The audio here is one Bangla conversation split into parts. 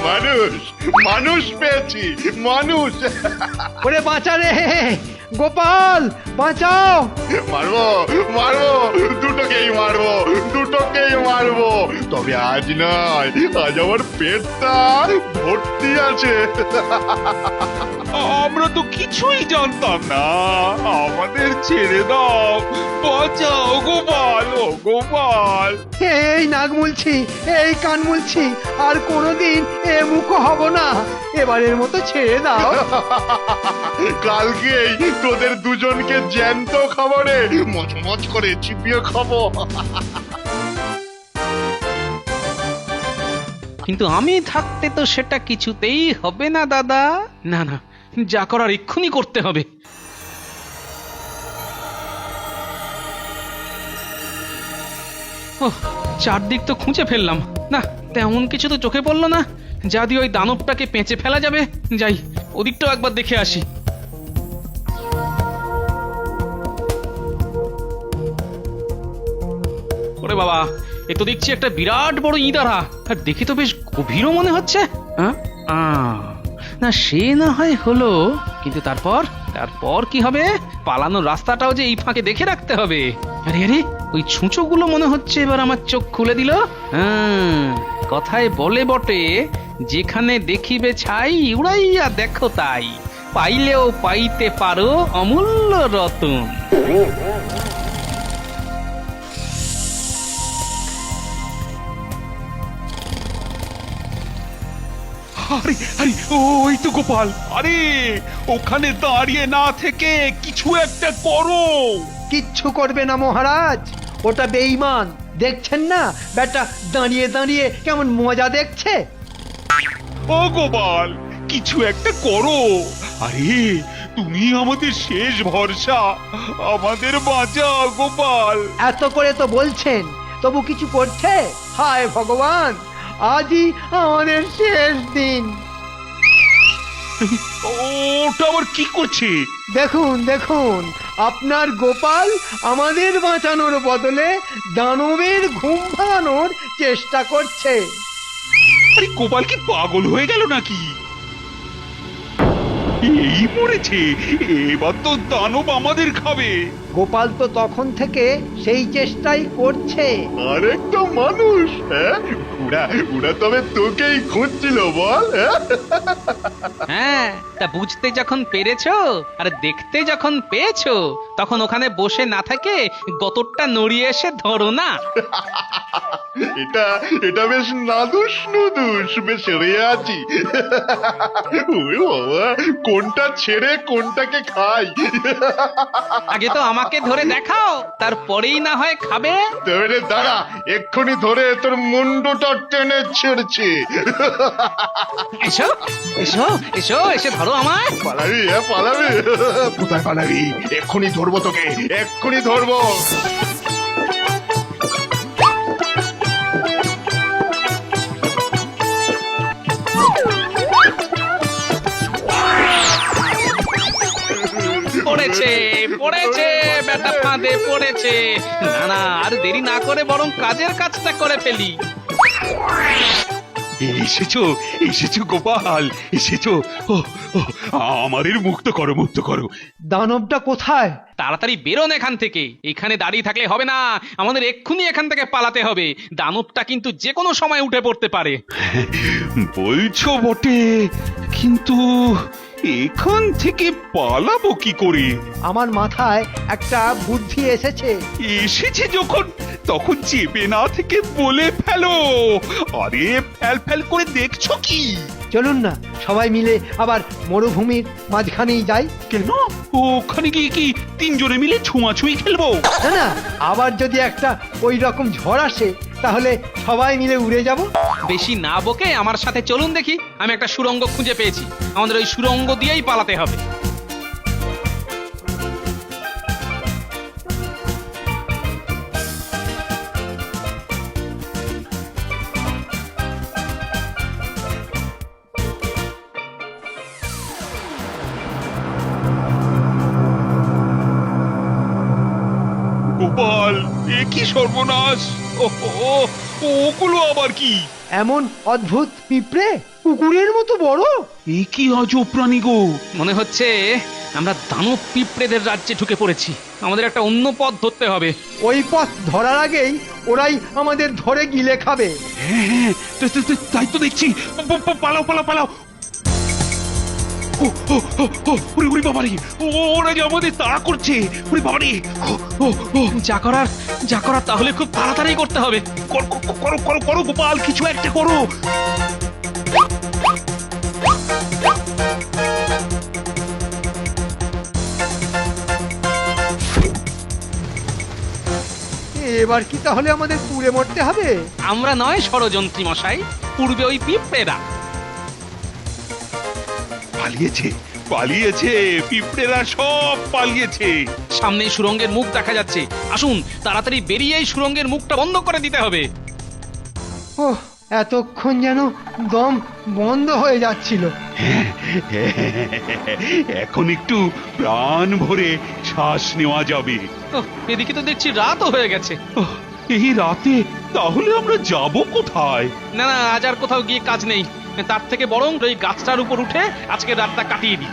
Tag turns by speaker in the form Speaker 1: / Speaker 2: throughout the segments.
Speaker 1: মানুষ মানুষ পেয়েছি, মানুষ।
Speaker 2: ওরে বাঁচা রে গোপাল, বাঁচাও।
Speaker 1: মারবো মারবো, দুটোকেই মারবো, দুটোকেই মারবো, তবে আজ নয়, আজ আমার পেটটা ভর্তি আছে।
Speaker 3: আমরা তো কিছুই জানতাম না, আমাদের ছেড়ে দাও, বাঁচাও গোপাল, ও গোপাল।
Speaker 2: এই নাক মুলছি, এই কান মুলছি, আর কোনোদিন এ মুখ হব না। এবারের মতো ছেড়ে দাও।
Speaker 1: কালকেই তোদের দুজনকে জ্যান্ত খাবারে মচমচ করে চিপিয়ে খাবো।
Speaker 4: কিন্তু আমি থাকতে তো সেটা কিছুতেই হবে না দাদা। না না, যা করার এক্ষুনি করতে হবে। ওহ, চারদিক তো খুঁজে ফেললাম, না তেমন কিছু তো চোখে পড়লো না যা দিয়ে ওই দানবটাকে পেঁচে ফেলা যাবে। যাই, ওদিকটাও একবার দেখে আসি। ওরে বাবা, এ তো দেখছি একটা বিরাট বড় ইঁদারা, আর দেখে তো বেশ গভীরও মনে হচ্ছে। হ্যাঁ, না সে না হয় হলো, কিন্তু তারপর তারপর কি হবে? পালানোর রাস্তাটাও যে এই ফাঁকে দেখে রাখতে হবে। আরে আরে, ওই ছুঁচোগুলো মনে হচ্ছে এবার আমার চোখ খুলে দিল। কথায় বলে বটে, যেখানে দেখিবে ছাই উড়াইয়া দেখো তাই, পাইলেও পাইতে পারো অমূল্য রতন।
Speaker 3: আরে আরে, ওই তো গোপাল, আরে ওখানে দাঁড়িয়ে না থেকে কিছু একটা করো।
Speaker 2: কিচ্ছু করবে না মহারাজ, ওটা বেঈমান। দেখছেন না বেটা দাঁড়িয়ে দাঁড়িয়ে কেমন মজা দেখছে।
Speaker 3: ও গোপাল, কিছু একটা করো। আরে তুমি আমাদের শেষ ভরসা, আমাদের বাঁচাও গোপাল।
Speaker 2: এত করে তো বলছেন, তবু কিছু করছে? হায় ভগবান, আজই আমাদের শেষ দিন।
Speaker 3: ওটা আবার কি করছে?
Speaker 2: দেখুন দেখুন, আপনার গোপাল আমাদের বাঁচানোর বদলে দানবের ঘুম ভাঙানোর চেষ্টা করছে।
Speaker 3: আরে গোপাল কি পাগল হয়ে গেল নাকি? এই মরেছে, এবার তো দানব আমাদের খাবে।
Speaker 2: গোপাল তো তখন থেকে সেই চেষ্টাই করছে।
Speaker 1: আরেকটা মানুষ, হ্যাঁ, ওরা ওরা তবে তোকেই খুঁজছিল বল।
Speaker 4: হ্যাঁ, তা বুঝতে যখন পেরেছো আর দেখতে যখন পেয়েছো, তখন ওখানে বসে না থাকে গতরটা নড়িয়ে এসে ধরো না।
Speaker 1: এটা এটা বেশ নাদুস নুদুস, বেশ রেয়াজি। ওরে বাবা, কোনটা ছেড়ে কোনটাকে খাই।
Speaker 4: আগে তো আমাকে ধরে দেখাও, তারপরেই না হয় খাবে।
Speaker 1: তবে দাঁড়া, এক্ষুনি ধরে তোর মুন্ডুটা টেনে ছেড়ছি।
Speaker 4: এসো এসো এসো, এসে ধরো আমায়।
Speaker 1: পালাবি, হ্যাঁ পালাবি? কোথায় পালাবি? এক্ষুনি ধরবো তোকে, এক্ষুনি ধরবো।
Speaker 4: পড়েছে পড়েছে, বেটা ফাঁদে পড়েছে। না না, আর দেরি না করে বরং কাজের কাজটা করে ফেলি।
Speaker 3: এসেছো এসেছো গোপাল, এসেছো। ও ও, আমাদের মুক্ত করো, মুক্ত করো।
Speaker 2: দানবটা কোথায়?
Speaker 4: তাড়াতাড়ি বেরোন এখান থেকে, এখানে দাঁড়িয়ে থাকলে হবে না, আমাদের এক্ষুনি এখান থেকে পালাতে হবে। দানবটা কিন্তু যে কোনো সময় উঠে পড়তে পারে।
Speaker 3: বলছো বটে, কিন্তু এখান থেকে পালাবো কি করে?
Speaker 2: আমার মাথায় একটা বুদ্ধি এসেছে।
Speaker 3: এসেছে যখন, তখন চেপে না থেকে বলে ফেলো। আরে ফেল ফেল করে দেখছো কি?
Speaker 2: চলুন না সবাই মিলে আবার মরুভূমির মাঝখানেই যাই।
Speaker 3: কেন, ওখানে গিয়ে কি তিনজনে মিলে ছুঁয়াছুঁই খেলবো?
Speaker 2: না না, আবার যদি একটা ওই রকম ঝড় আসে, তাহলে সবাই মিলে উড়ে যাব।
Speaker 4: বেশি না বকে আমার সাথে চলুন দেখি, আমি একটা সুড়ঙ্গ খুঁজে পেয়েছি, আমাদের ওই সুড়ঙ্গ দিয়েই পালাতে হবে।
Speaker 3: গোপাল, এ কি সর্বনাশ! ওগুলো আবার কি?
Speaker 2: এমন অদ্ভুত পিঁপড়ে কুকুরের মতো বড়।
Speaker 3: এ কি আজব প্রাণী গো।
Speaker 4: মনে হচ্ছে আমরা দানব পিঁপড়েদের রাজ্যে ঢুকে পড়েছি। আমাদের একটা অন্য পথ ধরতে হবে।
Speaker 2: ওই পথ ধরার আগেই ওরাই আমাদের ধরে গিলে খাবে।
Speaker 3: হ্যাঁ হ্যাঁ, তাই তো দেখছি। পালাও পালাও পালাও। ওরে ওরে বাবারে, ওরা যে আমাদের তাড়া করছে। ওরে বাবারে,
Speaker 4: যা করার তাহলে খুব তাড়াতাড়ি করতে হবে।
Speaker 3: করো করো করো করো গোপাল, কিছু একটা করো।
Speaker 2: এবার কি তাহলে আমাদের পুড়ে মরতে হবে?
Speaker 4: আমরা নয় ষড়যন্ত্রী মশাই, পূর্বে ওই পিঁপড়েরা।
Speaker 3: পালিয়েছে পালিয়েছে, পিঁপড়েরা সব পালিয়েছে।
Speaker 4: সামনে সুরঙ্গের মুখ দেখা যাচ্ছে। আসুন তাড়াতাড়ি বেরিয়ে এই সুরঙ্গের মুখটা বন্ধ করে দিতে হবে।
Speaker 2: ওহ, এতক্ষণ যেন দম বন্ধ হয়ে যাচ্ছিল।
Speaker 3: এখন একটু প্রাণ ভরে শ্বাস নেওয়া যাবে।
Speaker 4: ওহ, এদিকে তো দেখছি রাতও হয়ে গেছে।
Speaker 3: এই রাতে তাহলে আমরা যাব কোথায়?
Speaker 4: না না, আজ আর কোথাও গিয়ে কাজ নেই। তার থেকে বরং ওই গাছটার উপর উঠে আজকে রাতটা কাটিয়ে দিই।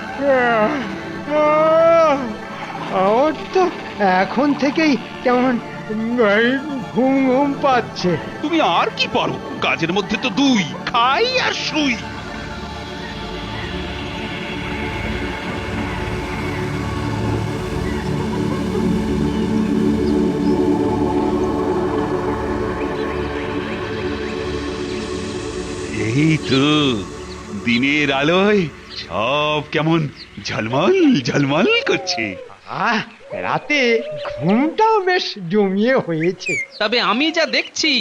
Speaker 2: আমার তো এখন থেকেই কেমন ঘুম ঘুম পাচ্ছে।
Speaker 3: তুমি আর কি পারো, কাজের মধ্যে তো দুই, খাই আর শুই। এই তো দিনের আলোয় সব কেমন ঝলমল ঝলমল করছে।
Speaker 2: আহ, রাতে ঘুমটাও বেশ জমিয়ে হয়েছে।
Speaker 4: তবে আমি যা দেখছি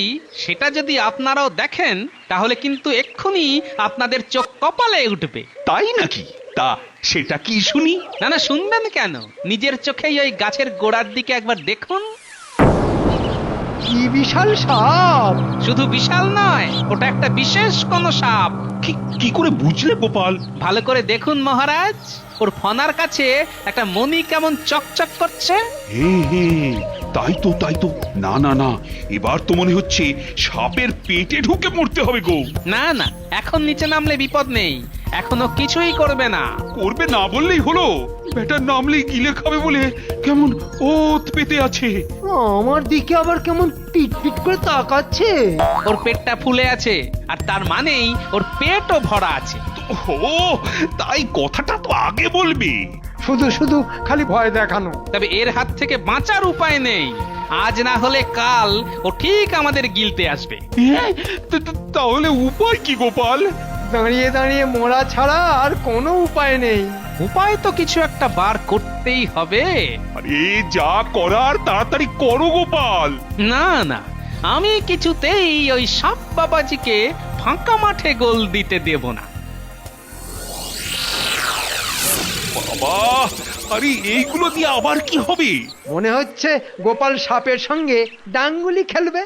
Speaker 4: সেটা যদি আপনারাও দেখেন তাহলে কিন্তু এক্ষুনি আপনাদের চোখ কপালে উঠবে।
Speaker 3: তাই নাকি? তা সেটা কি শুনি?
Speaker 4: না না, শুনবেন কেন, নিজের চোখেই ওই গাছের গোড়ার দিকে একবার দেখুন।
Speaker 2: কি বিশাল সাপ!
Speaker 4: শুধু বিশাল নয়, ওটা একটা বিশেষ কোন সাপ।
Speaker 3: কি করে বুঝলে গোপাল?
Speaker 4: ভালো করে দেখুন মহারাজ, ওর ফনার কাছে একটা মণি কেমন চকচক করছে।
Speaker 3: হে হে, তাই তো তাই তো। না না না, এবার তো মনে হচ্ছে সাপের পেটে ঢুকে মরতে হবে গো।
Speaker 4: না না, এখন নিচে নামলে বিপদ নেই, এখনো কিছুই করবে না।
Speaker 3: করবে না বললেই হলো? বেটার নামলেই গিলে খাবে বলে কেমন ওত পেতে আছে।
Speaker 2: আমার দিকে আবার কেমন পিট পিট করে তাকাচ্ছে।
Speaker 4: ওর পেটটা ফুলে আছে, আর তার মানেই ওর পেটও ভরা আছে।
Speaker 3: ও, তাই কথাটা তো আগে বলবি।
Speaker 2: শুধু শুধু খালি ভয় দেখানো।
Speaker 4: তবে এর হাত থেকে বাঁচার উপায় নেই। আজ না হলে কাল ও ঠিক আমাদের গিলতে আসবে।
Speaker 3: তাহলে উপায় কি গোপাল?
Speaker 2: দাঁড়িয়ে দাঁড়িয়ে মরা ছাড়া আর কোনো উপায় নেই।
Speaker 4: উপায় তো কিছু একটা বার করতেই হবে।
Speaker 3: আরে যা করার তাড়াতাড়ি করো গোপাল।
Speaker 4: না না, আমি কিছুতেই ওই সাপ বাবাজিকে ফাঁকা মাঠে গোল দিতে দেব না।
Speaker 3: বাবা, আরে এইগুলো দিয়ে আবার কি হবে?
Speaker 2: মনে হচ্ছে গোপাল সাপের সঙ্গে ডাঙ্গুলি খেলবে।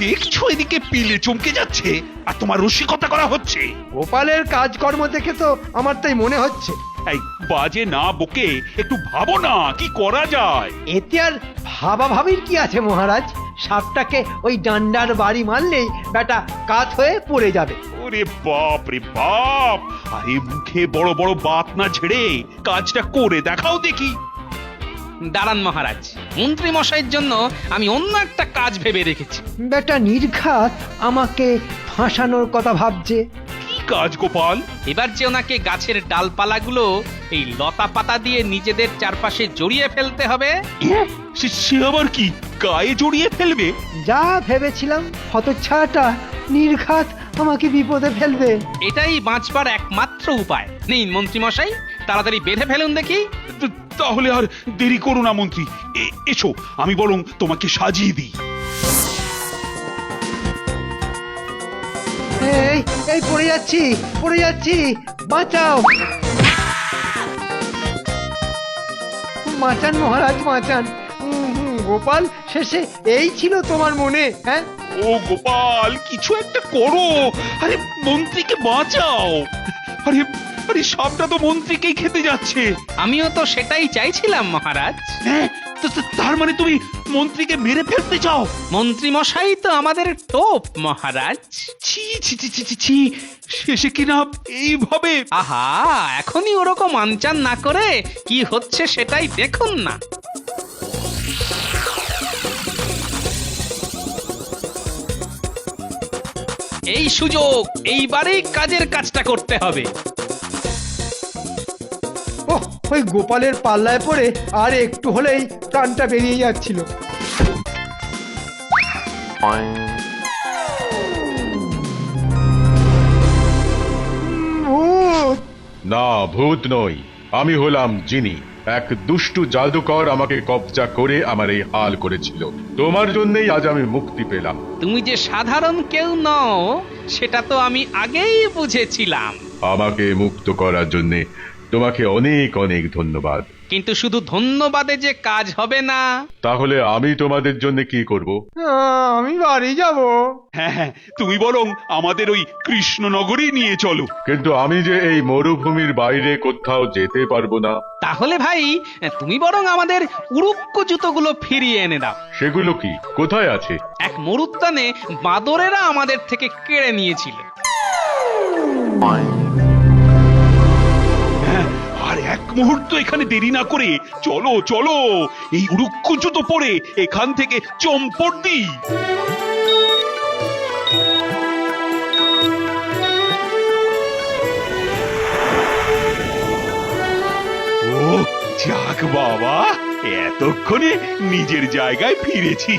Speaker 3: দেখছো এদিকে পিলে চমকে যাচ্ছে, আর তোমার রসিকতা করা হচ্ছে।
Speaker 2: গোপালের কাজকর্ম দেখে তো আমার তাই মনে হচ্ছে।
Speaker 3: এই বাজে না বকে একটু ভাবো না কি করা যায়।
Speaker 2: এতে আর ভাবাভাবির কি আছে মহারাজ? সাপটাকে ওই ডান্ডার বাড়ি মারলেই বেটা কাত হয়ে পড়ে যাবে।
Speaker 3: ওরে বাপ রে বাপ, আরে মুখে বড় বড় বাত না ঝেড়ে কাজটা করে দেখাও দেখি।
Speaker 4: দাঁড়ান মহারাজ, মন্ত্রী মশাইয়ের জন্য আমি অন্য একটা কাজ ভেবে রেখেছি।
Speaker 2: বেটা নির্ঘাত আমাকে ফাঁসানোর কথা ভাবছে।
Speaker 3: কি কাজ গোপাল?
Speaker 4: এবার যে ওনাকে গাছের ডালপালাগুলো এই লতা পাতা দিয়ে নিজেদের চারপাশে জড়িয়ে ফেলতে হবে।
Speaker 3: সে আবার কি গায়ে জড়িয়ে ফেলবে?
Speaker 2: যা ভেবেছিলাম হতচ্ছাটা নির্ঘাত আমাকে বিপদে ফেলবে।
Speaker 4: এটাই বাঁচবার একমাত্র উপায়। নিন মন্ত্রী মশাই, তাড়াতাড়ি বেঁধে ফেলুন দেখি।
Speaker 3: তাহলে আর দেরি করো না মন্ত্রী, এসো আমি বরং তোমাকে সাজিয়ে দিই।
Speaker 2: এই এই পড়ে যাচ্ছি পড়ে যাচ্ছি, বাঁচাও বাঁচান মহারাজ বাঁচান। গোপাল, শেষে এই ছিল তোমার মনে? হ্যাঁ
Speaker 3: ও গোপাল, কিছু একটা করো। আরে মন্ত্রীকে বাঁচাও। আরে আরে সাপটা তো মন্ত্রীকেই খেতে যাচ্ছে।
Speaker 4: আমিও তো সেটাই চাইছিলাম মহারাজ।
Speaker 3: হ্যাঁ, তার মানে তুমি মন্ত্রীকে মেরে ফেলতে চাও?
Speaker 4: মন্ত্রী মশাই তো আমাদের টোপ মহারাজ।
Speaker 3: ছি ছি ছি ছি ছি ছি, শেষে কিনা এইভাবে।
Speaker 4: আহা, এখনই ওরকম আনচান না করে কি হচ্ছে সেটাই দেখুন না। এই সুযোগ, এইবারেই কাজের কাজটা করতে হবে।
Speaker 2: ওহ, ওই গোপালের পাল্লায় পড়ে আর একটু হলেই প্রাণটা বেরিয়ে যাচ্ছিল। ভূত!
Speaker 1: না, ভূত নই, আমি হলাম জিনি। এক দুষ্টু জাদুকর আমাকে কবজা করে আমার এই হাল করেছিল। তোমার জন্যই আজ আমি মুক্তি পেলাম।
Speaker 4: তুমি যে সাধারণ কেউ নও সেটা তো আমি আগেই বুঝেছিলাম।
Speaker 1: আমাকে মুক্ত করার জন্য তোমাকে অনেক অনেক ধন্যবাদ।
Speaker 4: কিন্তু শুধু ধন্যবাদে যে কাজ হবে না।
Speaker 1: তাহলে আমি তোমাদের জন্য কি করব?
Speaker 2: আমি বাড়ি যাব।
Speaker 3: হ্যাঁ হ্যাঁ, তুমি বরং আমাদের ওই কৃষ্ণনগরী নিয়ে চলো।
Speaker 1: কিন্তু আমি যে এই মরুভূমির বাইরে কোথাও যেতে পারবো না।
Speaker 4: তাহলে ভাই তুমি বরং আমাদের উড়ুক্ক জুতোগুলো ফিরিয়ে এনে দাও।
Speaker 1: সেগুলো কি, কোথায় আছে?
Speaker 4: এক মরুত্তানে বাঁদরেরা আমাদের থেকে কেড়ে নিয়েছিল।
Speaker 3: হ্যাঁ, আর এক মুহূর্ত এখানে দেরি না করে চলো চলো, এই উড়ুক্ষ জুতো পরে এখান থেকে চম্পট দিই। ও যাক বাবা, এতক্ষণে নিজের জায়গায় ফিরেছি।